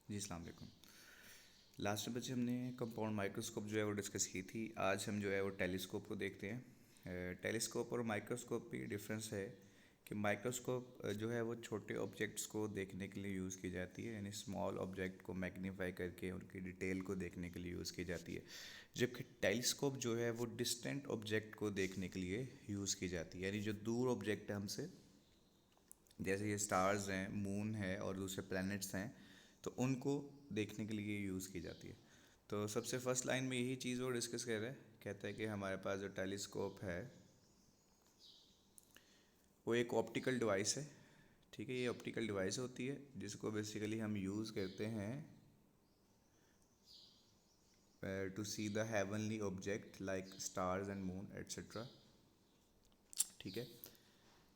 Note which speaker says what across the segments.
Speaker 1: जी अस्सलाम वालेकुम। लास्ट में बच्चे हमने कंपाउंड माइक्रोस्कोप जो है वो डिस्कस की थी। आज हम जो है वो टेलीस्कोप को देखते हैं। टेलीस्कोप और माइक्रोस्कोप में डिफरेंस है कि माइक्रोस्कोप जो है वो छोटे ऑब्जेक्ट्स को देखने के लिए यूज़ की जाती है, यानी स्मॉल ऑब्जेक्ट को मैग्नीफाई करके उनकी डिटेल को देखने के लिए यूज़ की जाती है। जबकि टेलीस्कोप जो है वो डिस्टेंट ऑब्जेक्ट को देखने के लिए यूज़ की जाती है, यानी जो दूर ऑब्जेक्ट है हमसे, जैसे ये स्टार्स हैं, मून है और दूसरे प्लैनेट्स हैं, तो उनको देखने के लिए यूज़ की जाती है। तो सबसे फर्स्ट लाइन में यही चीज़ वो डिस्कस कर रहे हैं। कहता है कि हमारे पास जो टेलीस्कोप है वो एक ऑप्टिकल डिवाइस है। ठीक है, ये ऑप्टिकल डिवाइस होती है जिसको बेसिकली हम यूज़ करते हैं to see the heavenly object like stars and moon etcetera. ठीक है,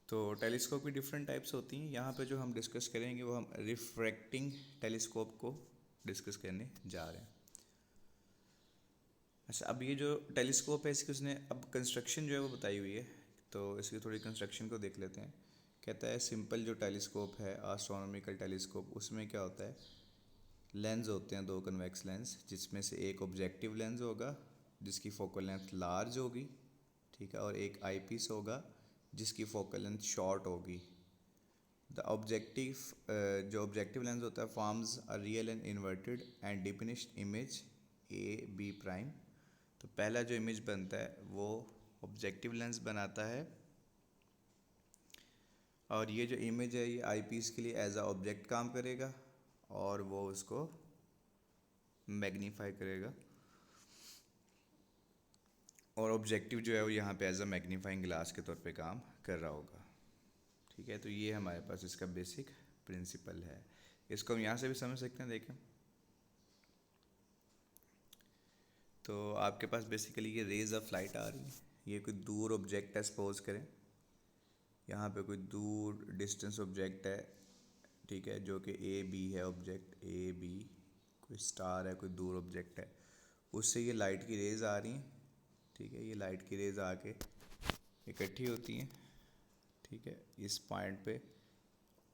Speaker 1: तो टेलीस्कोप की डिफरेंट टाइप्स होती हैं। यहाँ पे जो हम डिस्कस करेंगे वो हम रिफ्रैक्टिंग टेलीस्कोप को डिस्कस करने जा रहे हैं। अच्छा, अब ये जो टेलीस्कोप है इसकी उसने अब कंस्ट्रक्शन जो है वो बताई हुई है, तो इसकी थोड़ी कंस्ट्रक्शन को देख लेते हैं। कहता है सिंपल जो टेलीस्कोप है, एस्ट्रोनॉमिकल टेलीस्कोप, उसमें क्या होता है, लेंस होते हैं, दो कन्वेक्स लेंस, जिसमें से एक ऑब्जेक्टिव लेंस होगा जिसकी फोकल लेंथ लार्ज होगी, ठीक है, और एक आई पीस होगा जिसकी फोकल लेंथ शॉर्ट होगी। द ऑब्जेक्टिव जो ऑब्जेक्टिव लेंस होता है forms a real and inverted and diminished image A B prime. तो पहला जो इमेज बनता है वो ऑब्जेक्टिव लेंस बनाता है, और ये जो इमेज है ये आई पीस के लिए एज अ ऑब्जेक्ट काम करेगा और वो उसको मैग्नीफाई करेगा, और ऑब्जेक्टिव जो है वो यहाँ पे एज अ मैग्नीफाइंग ग्लास के तौर पे काम कर रहा होगा। ठीक है, तो ये हमारे पास इसका बेसिक प्रिंसिपल है। इसको हम यहाँ से भी समझ सकते हैं, देखें तो आपके पास बेसिकली ये रेज ऑफ लाइट आ रही है, ये कोई दूर ऑब्जेक्ट है, सपोज करें यहाँ पे कोई दूर डिस्टेंस ऑब्जेक्ट है, ठीक है, जो कि ए बी है, ऑब्जेक्ट ए बी, कोई स्टार है, कोई दूर ऑब्जेक्ट है, उससे ये लाइट की रेज आ रही हैं। ठीक है, ये लाइट की रेज आके इकट्ठी होती हैं, ठीक है, इस पॉइंट पे,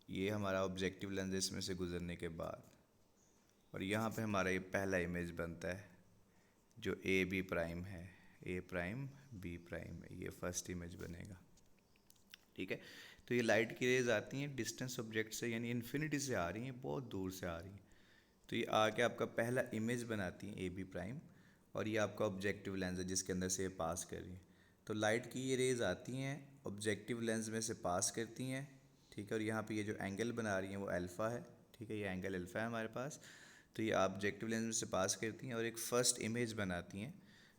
Speaker 1: ये हमारा ऑब्जेक्टिव लेंस इसमें से गुजरने के बाद, और यहाँ पे हमारा ये पहला इमेज बनता है जो ए बी प्राइम है, ए प्राइम बी प्राइम है, ये फर्स्ट इमेज बनेगा। ठीक है, तो ये लाइट की रेज आती हैं डिस्टेंस ऑब्जेक्ट से, यानी इन्फिनिटी से आ रही हैं, बहुत दूर से आ रही हैं, तो ये आके आपका पहला इमेज बनाती हैं ए बी प्राइम, और ये आपका ऑब्जेक्टिव लेंस है जिसके अंदर से ये पास कर रही है। तो लाइट की ये रेज आती हैं, ऑब्जेक्टिव लेंस में से पास करती हैं, ठीक है, और यहाँ पे ये जो एंगल बना रही हैं वो अल्फ़ा है, ठीक है, ये एंगल अल्फ़ा है हमारे पास। तो ये ऑब्जेक्टिव लेंस में से पास करती हैं और एक फ़र्स्ट इमेज बनाती हैं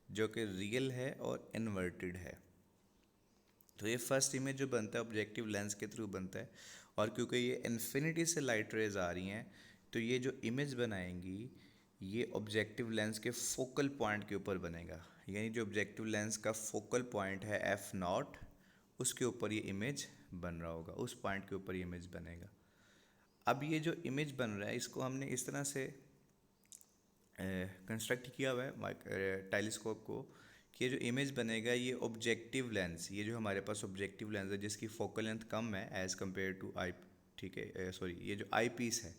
Speaker 1: जो कि रियल है और इन्वर्टेड है। तो ये फर्स्ट इमेज जो बनता है ऑब्जेक्टिव लेंस के थ्रू बनता है, और क्योंकि ये इन्फिनिटी से लाइट रेज आ रही हैं, तो ये जो इमेज बनाएंगी ये ऑब्जेक्टिव लेंस के फोकल पॉइंट के ऊपर बनेगा, यानी जो ऑब्जेक्टिव लेंस का फोकल पॉइंट है एफ नॉट, उसके ऊपर ये इमेज बन रहा होगा, उस पॉइंट के ऊपर ये इमेज बनेगा। अब ये जो इमेज बन रहा है इसको हमने इस तरह से कंस्ट्रक्ट किया हुआ है टेलीस्कोप को, कि ये जो इमेज बनेगा ये ऑब्जेक्टिव लेंस, ये जो हमारे पास ऑब्जेक्टिव लेंस है जिसकी फोकल लेंथ कम है एज़ कम्पेयर टू आई, ठीक है, सॉरी, ये जो आई पीस है,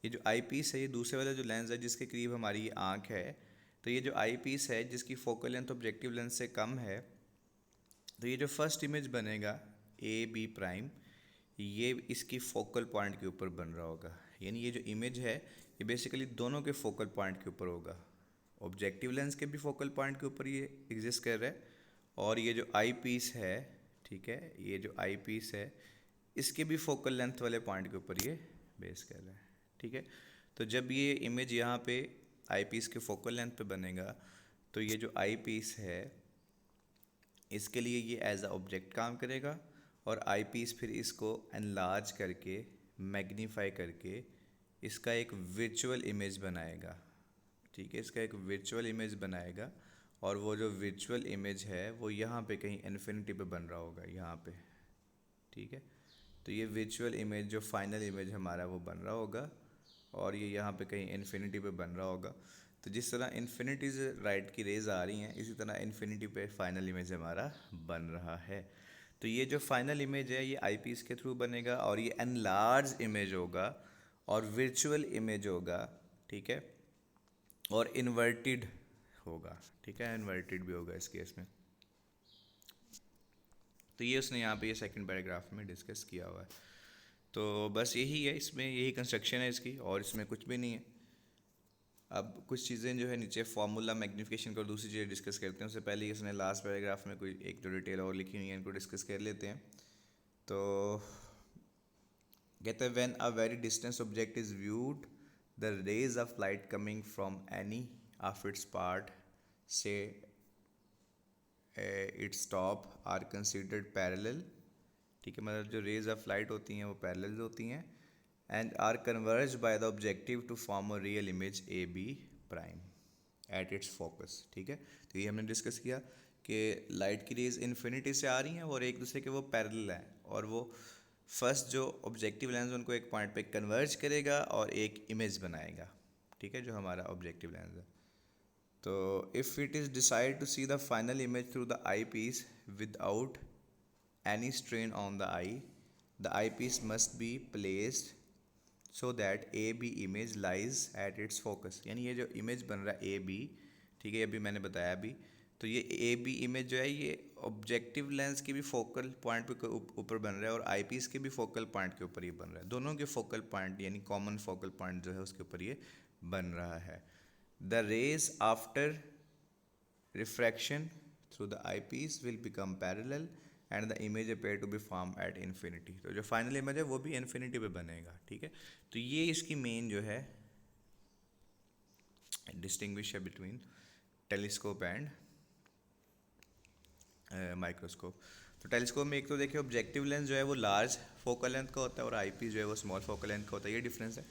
Speaker 1: ये जो आई पीस है, ये दूसरे वाला जो लेंस है जिसके करीब हमारी ये आँख है, तो ये जो आई पीस है जिसकी फोकल लेंथ ऑब्जेक्टिव लेंस से कम है, तो ये जो फर्स्ट इमेज बनेगा ए बी प्राइम, ये इसकी फोकल पॉइंट के ऊपर बन रहा होगा, यानी ये जो इमेज है ये बेसिकली दोनों के फोकल पॉइंट के ऊपर होगा, ऑब्जेक्टिव लेंस के भी फोकल पॉइंट के ऊपर ये एग्जिस्ट कर रहा है, और ये जो आई पीस है, ठीक है, ये जो आई पीस है इसके भी फोकल लेंथ वाले पॉइंट के ऊपर ये बेस कर रहा है। ठीक है, तो जब ये इमेज यहाँ पे आई पीस के फोकल लेंथ पे बनेगा, तो ये जो आई पीस है इसके लिए ये एज अ ऑब्जेक्ट काम करेगा, और आई पीस फिर इसको एनलार्ज करके मैग्नीफाई करके इसका एक वर्चुअल इमेज बनाएगा। ठीक है, इसका एक वर्चुअल इमेज बनाएगा, और वो जो वर्चुअल इमेज है वो यहाँ पे कहीं इन्फिनिटी पे बन रहा होगा, यहाँ पे। ठीक है, तो ये वर्चुअल इमेज जो फाइनल इमेज हमारा वो बन रहा होगा, और ये यहाँ पे कहीं इन्फिनिटी पे बन रहा होगा। तो जिस तरह इन्फिनिटी से राइट की रेज आ रही हैं, इसी तरह इन्फिनिटी पे फाइनल इमेज हमारा बन रहा है। तो ये जो फाइनल इमेज है ये आई पीस के थ्रू बनेगा, और ये एनलार्ज इमेज होगा, और वर्चुअल इमेज होगा, ठीक है, और इन्वर्टेड होगा, ठीक है, इन्वर्टेड भी होगा इस केस में। तो ये उसने यहाँ पे ये सेकंड पैराग्राफ में डिस्कस किया हुआ है। तो बस यही है, इसमें यही कंस्ट्रक्शन है इसकी, और इसमें कुछ भी नहीं है। अब कुछ चीज़ें जो है नीचे फार्मूला मैग्नीफिकेशन का, दूसरी चीज़ें डिस्कस करते हैं। उससे पहले इसने लास्ट पैराग्राफ में कोई एक दो डिटेल और लिखी हुई है, इनको डिस्कस कर लेते हैं। तो कहते हैं when a very distance object is viewed the rays of light coming from any of its part say its top are considered parallel, ठीक है, मतलब जो रेज ऑफ लाइट होती हैं वो पैरेलल होती हैं, and are converge by the objective to form a real image A B prime at its focus, ठीक है। तो ये हमने डिस्कस किया कि लाइट की रेज इन्फिनिटी से आ रही हैं और एक दूसरे के वो पैरेलल हैं, और वो फर्स्ट जो ऑब्जेक्टिव लेंस उनको एक पॉइंट पे कन्वर्ज करेगा और एक इमेज बनाएगा, ठीक है, जो हमारा ऑब्जेक्टिव लेंस है। तो if it is decide to see the final image through the eyepiece without any strain on the eyepiece must be placed so that a b image lies at its focus। यानी ये जो image बन रहा है A B, ठीक है, अभी मैंने बताया अभी, तो ये ए बी इमेज जो है ये ऑब्जेक्टिव लेंस के भी फोकल पॉइंट पे ऊपर बन रहा है और आई पीस के भी फोकल पॉइंट के ऊपर ये बन रहा है। दोनों के फोकल पॉइंट यानी कॉमन फोकल पॉइंट जो है उसके ऊपर ये बन रहा है। The rays after refraction through the eyepiece will become parallel and the image appear to be form at infinity. तो जो फाइनल इमेज है वो भी इन्फिनिटी पे बनेगा, ठीक है। तो ये इसकी मेन जो है डिस्टिंग्विश है बिटवीन टेलीस्कोप एंड माइक्रोस्कोप। तो टेलीस्कोप में एक तो देखिए ऑब्जेक्टिव लेंस जो है वो लार्ज फोकल लेंथ का होता है और आई पीस जो है वो स्मॉल फोकल लेंथ का होता है, ये डिफरेंस है।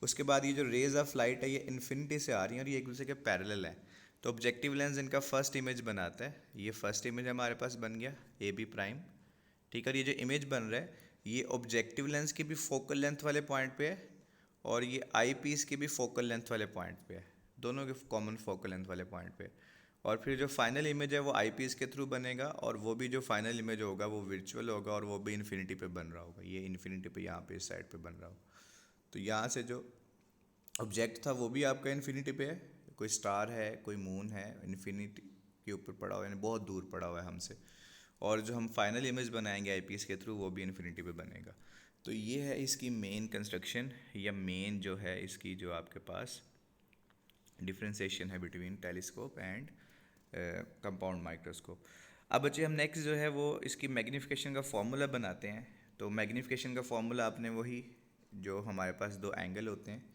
Speaker 1: उसके बाद ये जो रेज ऑफ लाइट है ये इन्फिनिटी से आ रही है और ये एक दूसरे के पैरेलल है। तो ऑब्जेक्टिव लेंस इनका फर्स्ट इमेज बनाता है, ये फर्स्ट इमेज हमारे पास बन गया ए बी प्राइम, ठीक है। और ये जो इमेज बन रहा है ये ऑब्जेक्टिव लेंस के भी फोकल लेंथ वाले पॉइंट पे है और ये आई पीस के भी फोकल लेंथ वाले पॉइंट पे है, दोनों के कॉमन फोकल लेंथ वाले पॉइंट पे। और फिर जो फाइनल इमेज है वो आई पीस के थ्रू बनेगा और वो भी जो फाइनल इमेज होगा वो वर्चुअल होगा और वो भी इन्फिनिटी पे बन रहा होगा, ये इन्फिनिटी पे यहाँ पे इस साइड पे बन रहा हो। तो यहाँ से जो ऑब्जेक्ट था वो भी आपका इन्फिनिटी पे है, कोई स्टार है कोई मून है, इन्फिनिटी के ऊपर पड़ा हुआ है, यानी बहुत दूर पड़ा हुआ है हमसे। और जो हम फाइनल इमेज बनाएंगे आईपीएस के थ्रू वो भी इन्फिनिटी पे बनेगा। तो ये है इसकी मेन कंस्ट्रक्शन या मेन जो है इसकी जो आपके पास डिफ्रेंसिएशन है between telescope and compound microscope. अब बच्चे हम नेक्स्ट जो है वो इसकी मैग्नीफिकेशन का फॉर्मूला बनाते हैं। तो मैग्नीफिकेशन का फॉर्मूला आपने वही जो हमारे पास दो एंगल होते हैं,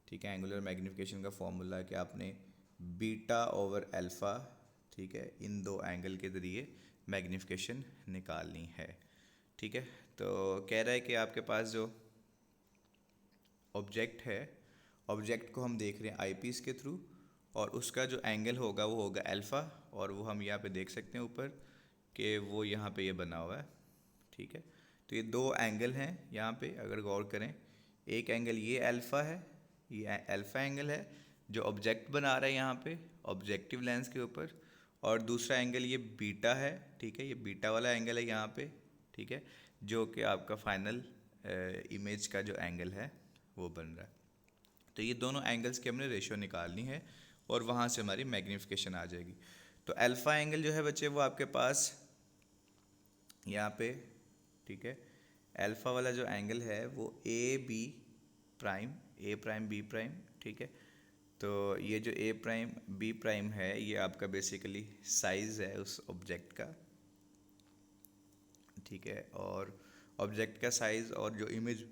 Speaker 1: ठीक है, एंगुलर मैग्नीफिकेशन का फॉर्मूला कि आपने बीटा ओवर अल्फ़ा, ठीक है, इन दो एंगल के ज़रिए मैग्नीफिकेशन निकालनी है, ठीक है। तो कह रहा है कि आपके पास जो ऑब्जेक्ट है, ऑब्जेक्ट को हम देख रहे हैं आईपीस के थ्रू और उसका जो एंगल होगा वो होगा अल्फ़ा, और वो हम यहाँ पे देख सकते हैं ऊपर कि वो यहाँ पे ये बना हुआ है, ठीक है। तो ये दो एंगल हैं यहाँ पे, अगर गौर करें, एक एंगल ये अल्फ़ा है, ये अल्फ़ा एंगल है जो ऑब्जेक्ट बना रहा है यहाँ पे ऑब्जेक्टिव लेंस के ऊपर, और दूसरा एंगल ये बीटा है, ठीक है, ये बीटा वाला एंगल है यहाँ पे, ठीक है, जो कि आपका फाइनल इमेज का जो एंगल है वो बन रहा है। तो ये दोनों एंगल्स की हमने रेशियो निकालनी है और वहाँ से हमारी मैग्नीफिकेशन आ जाएगी। तो अल्फ़ा एंगल जो है बच्चे वो आपके पास यहाँ पे, ठीक है, अल्फ़ा वाला जो एंगल है वो ए प्राइम बी प्राइम, ठीक है। तो ये जो ए प्राइम बी प्राइम है ये आपका बेसिकली साइज़ है उस ऑब्जेक्ट का, ठीक है। और ऑब्जेक्ट का साइज़ और जो इमेज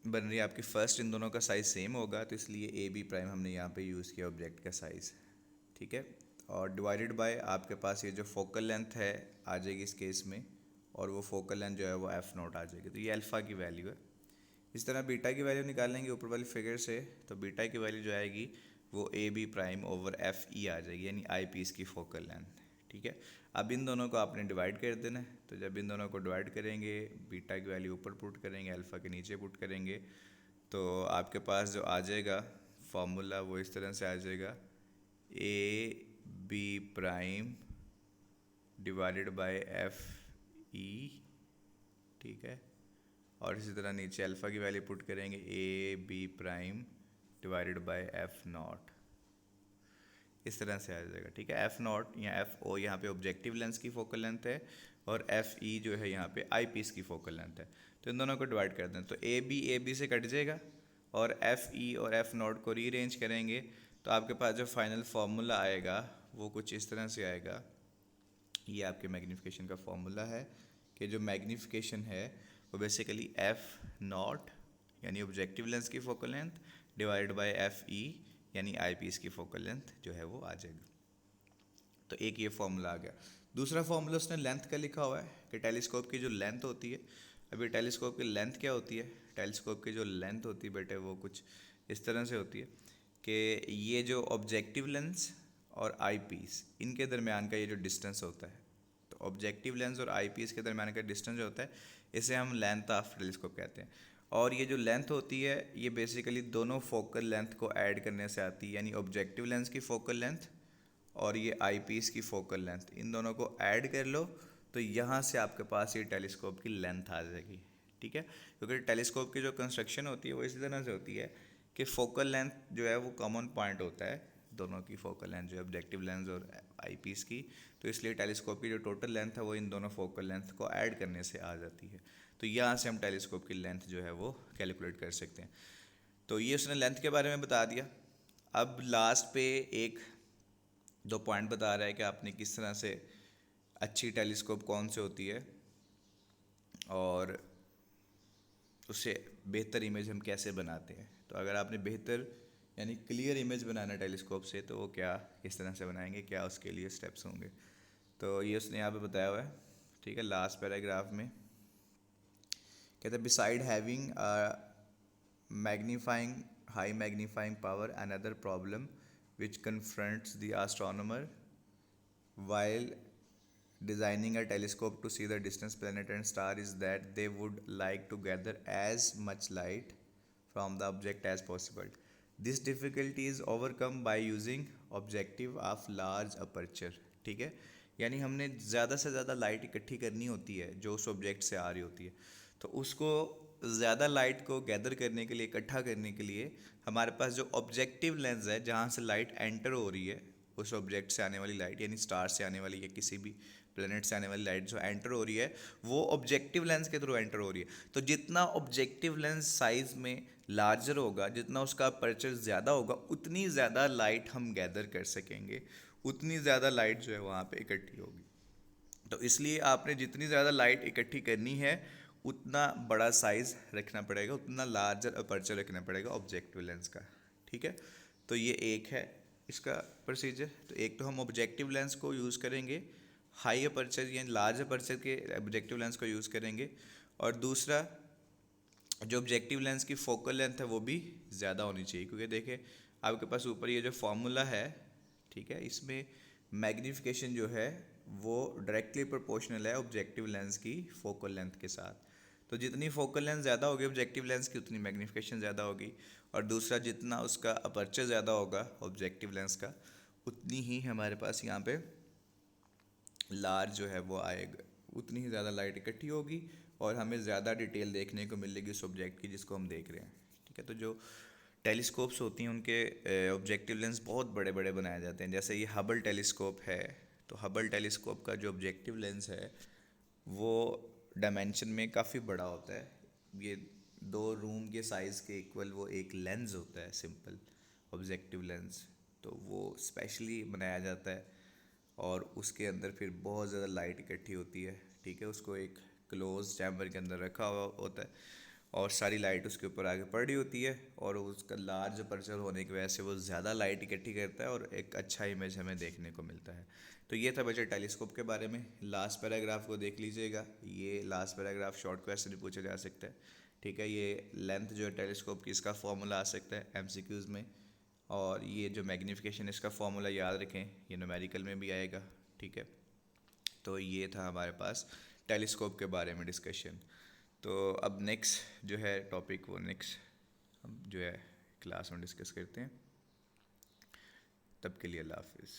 Speaker 1: बन रही है आपकी फर्स्ट, इन दोनों का साइज़ सेम होगा, तो इसलिए ए बी प्राइम हमने यहाँ पे यूज़ किया ऑब्जेक्ट का साइज़, ठीक है। और डिवाइडेड बाय आपके पास ये जो फोकल लेंथ है आ जाएगी इस केस में, और वो फोकल लेंथ जो है वो एफ़ नोट आ जाएगी। तो ये अल्फ़ा की वैल्यू है। इस तरह बीटा की वैल्यू निकालेंगे ऊपर वाली फिगर से, तो बीटा की वैल्यू जो आएगी वो A B prime over F E आ जाएगी, यानी आई पीस की फोकल लेंथ, ठीक है। अब इन दोनों को आपने डिवाइड कर देना है, तो जब इन दोनों को डिवाइड करेंगे बीटा की वैल्यू ऊपर पुट करेंगे अल्फ़ा के नीचे पुट करेंगे, तो आपके पास जो आ जाएगा फॉर्मूला वो इस तरह से आ जाएगा A B prime divided by F E, ठीक है, और इसी तरह नीचे अल्फ़ा की वैल्यू पुट करेंगे A B prime divided by F nought, इस तरह से आ जाएगा। ठीक है, एफ नॉट या एफ ओ यहाँ पे ऑब्जेक्टिव लेंस की फोकल लेंथ है और एफ ई जो है यहाँ पे आई पीस की फोकल लेंथ है। तो इन दोनों को डिवाइड कर दें तो ए बी से कट जाएगा और एफ ई और एफ नॉट को रीअरेंज करेंगे तो आपके पास जो फाइनल फार्मूला आएगा वो कुछ इस तरह से आएगा। ये आपके मैग्नीफिकेशन का फॉर्मूला है कि जो मैग्नीफिकेशन है वो बेसिकली एफ नॉट यानी ऑब्जेक्टिव लेंस की focal length divide by F ई यानी आई पीस की फोकल लेंथ जो है वो आ जाएगी। तो एक ये फॉर्मूला आ गया। दूसरा फॉर्मूला उसने लेंथ का लिखा हुआ है कि टेलीस्कोप की जो लेंथ होती है, अभी टेलीस्कोप की लेंथ क्या होती है, टेलीस्कोप की जो लेंथ होती है बेटे वो कुछ इस तरह से होती है कि ये जो ऑब्जेक्टिव लेंस और आई पीस इनके दरमियान का ये जो डिस्टेंस होता है, तो ऑब्जेक्टिव लेंस और आई पीस के दरमियान का डिस्टेंस जो होता है इसे हम लेंथ ऑफ टेलीस्कोप कहते हैं। और ये जो लेंथ होती है ये बेसिकली दोनों फोकल लेंथ को ऐड करने से आती है, यानी ऑब्जेक्टिव लेंस की फोकल लेंथ और ये आई पीस की फोकल लेंथ, इन दोनों को ऐड कर लो तो यहाँ से आपके पास ये टेलीस्कोप की लेंथ आ जाएगी। ठीक है, क्योंकि टेलीस्कोप की जो कंस्ट्रक्शन होती है वो इसी तरह से होती है कि फोकल लेंथ जो है वो कॉमन पॉइंट होता है दोनों की फोकल लेंथ जो है ऑब्जेक्टिव लेंस और आई पीस की, तो इसलिए टेलीस्कोप की जो टोटल लेंथ है वो इन दोनों फोकल लेंथ को ऐड करने से आ जाती है। तो यहाँ से हम टेलीस्कोप की लेंथ जो है वो कैलकुलेट कर सकते हैं। तो ये उसने लेंथ के बारे में बता दिया। अब लास्ट पे एक दो पॉइंट बता रहा है कि आपने किस तरह से अच्छी टेलीस्कोप कौन से होती है और उससे बेहतर इमेज हम कैसे बनाते हैं। तो अगर आपने बेहतर यानी क्लियर इमेज बनाना टेलीस्कोप से तो वो क्या किस तरह से बनाएंगे, क्या उसके लिए स्टेप्स होंगे, तो ये उसने यहाँ पे बताया हुआ है। ठीक है, लास्ट पैराग्राफ में कहते हैं beside having magnifying high magnifying power another problem which confronts the astronomer while designing a telescope to see the distant planet and star is that they would like to gather as much light from the object as possible. This difficulty is overcome by using objective of large aperture. ठीक है, यानी हमने ज़्यादा से ज़्यादा light इकट्ठी करनी होती है जो उस ऑब्जेक्ट से आ रही होती है, तो उसको ज़्यादा लाइट को गैदर करने के लिए, इकट्ठा करने के लिए हमारे पास जो ऑब्जेक्टिव लेंस है जहाँ से लाइट एंटर हो रही है, उस ऑब्जेक्ट से आने वाली लाइट यानी स्टार से आने वाली या किसी भी प्लेनेट से आने वाली लाइट जो एंटर हो रही है वो ऑब्जेक्टिव लेंस के थ्रू एंटर हो रही है। तो जितना ऑब्जेक्टिव लेंस साइज में लार्जर होगा, जितना उसका अपर्चर ज़्यादा होगा, उतनी ज़्यादा लाइट हम गैदर कर सकेंगे, उतनी ज़्यादा लाइट जो है वहाँ पे इकट्ठी होगी। तो इसलिए आपने जितनी ज़्यादा लाइट इकट्ठी करनी है उतना बड़ा साइज़ रखना पड़ेगा, उतना लार्जर अपर्चर रखना पड़ेगा ऑब्जेक्टिव लेंस का। ठीक है, तो ये एक है इसका प्रोसीजर। तो एक तो हम ऑब्जेक्टिव लेंस को यूज़ करेंगे, हाई अपर्चर या लार्ज अपर्चर के ऑब्जेक्टिव लेंस को यूज़ करेंगे, और दूसरा जो ऑब्जेक्टिव लेंस की फोकल लेंथ है वो भी ज़्यादा होनी चाहिए, क्योंकि देखें आपके पास ऊपर ये जो फॉर्मूला है, ठीक है, इसमें मैग्नीफिकेशन जो है वो डायरेक्टली प्रोपोर्शनल है ऑब्जेक्टिव लेंस की फोकल लेंथ के साथ। तो जितनी फोकल लेंथ ज़्यादा होगी ऑब्जेक्टिव लेंस की उतनी मैग्नीफिकेशन ज़्यादा होगी, और दूसरा जितना उसका अपर्चर ज़्यादा होगा ऑब्जेक्टिव लेंस का उतनी ही हमारे पास यहाँ पे लार्ज जो है वो आएगा, उतनी ही ज़्यादा लाइट इकट्ठी होगी और हमें ज़्यादा डिटेल देखने को मिलेगी उस ऑब्जेक्ट की जिसको हम देख रहे हैं। ठीक है, तो जो टेलीस्कोप्स होती हैं उनके ऑब्जेक्टिव लेंस बहुत बड़े बड़े बनाए जाते हैं। जैसे ये हबल टेलीस्कोप है, तो हबल टेलीस्कोप का जो ऑब्जेक्टिव लेंस है वो डायमेंशन में काफ़ी बड़ा होता है। ये 2 रूम के साइज़ के इक्वल वो एक लेंस होता है, सिंपल ऑब्जेक्टिव लेंस, तो वो स्पेशली बनाया जाता है और उसके अंदर फिर बहुत ज़्यादा लाइट इकट्ठी होती है। ठीक है, उसको एक क्लोज चैम्बर के अंदर रखा हुआ होता है और सारी लाइट उसके ऊपर आगे पड़ रही होती है, और उसका लार्ज अपर्चर होने की वजह से वो ज़्यादा लाइट इकट्ठी करता है और एक अच्छा इमेज हमें देखने को मिलता है। तो ये था बच्चे टेलीस्कोप के बारे में। लास्ट पैराग्राफ को देख लीजिएगा, ये लास्ट पैराग्राफ शॉर्ट क्वेश्चन भी पूछा जा सकता है। ठीक है, ये लेंथ जो है टेलीस्कोप की इसका फॉर्मूला आ सकता है MCQs में, और ये जो मैग्नीफिकेशन इसका फॉर्मूला याद रखें, ये न्यूमेरिकल में भी आएगा। ठीक है, तो ये था हमारे पास टेलीस्कोप के बारे में डिस्कशन। तो अब नेक्स्ट जो है टॉपिक वो नेक्स्ट हम जो है क्लास में डिस्कस करते हैं। तब के लिए अल्लाह हाफिज़।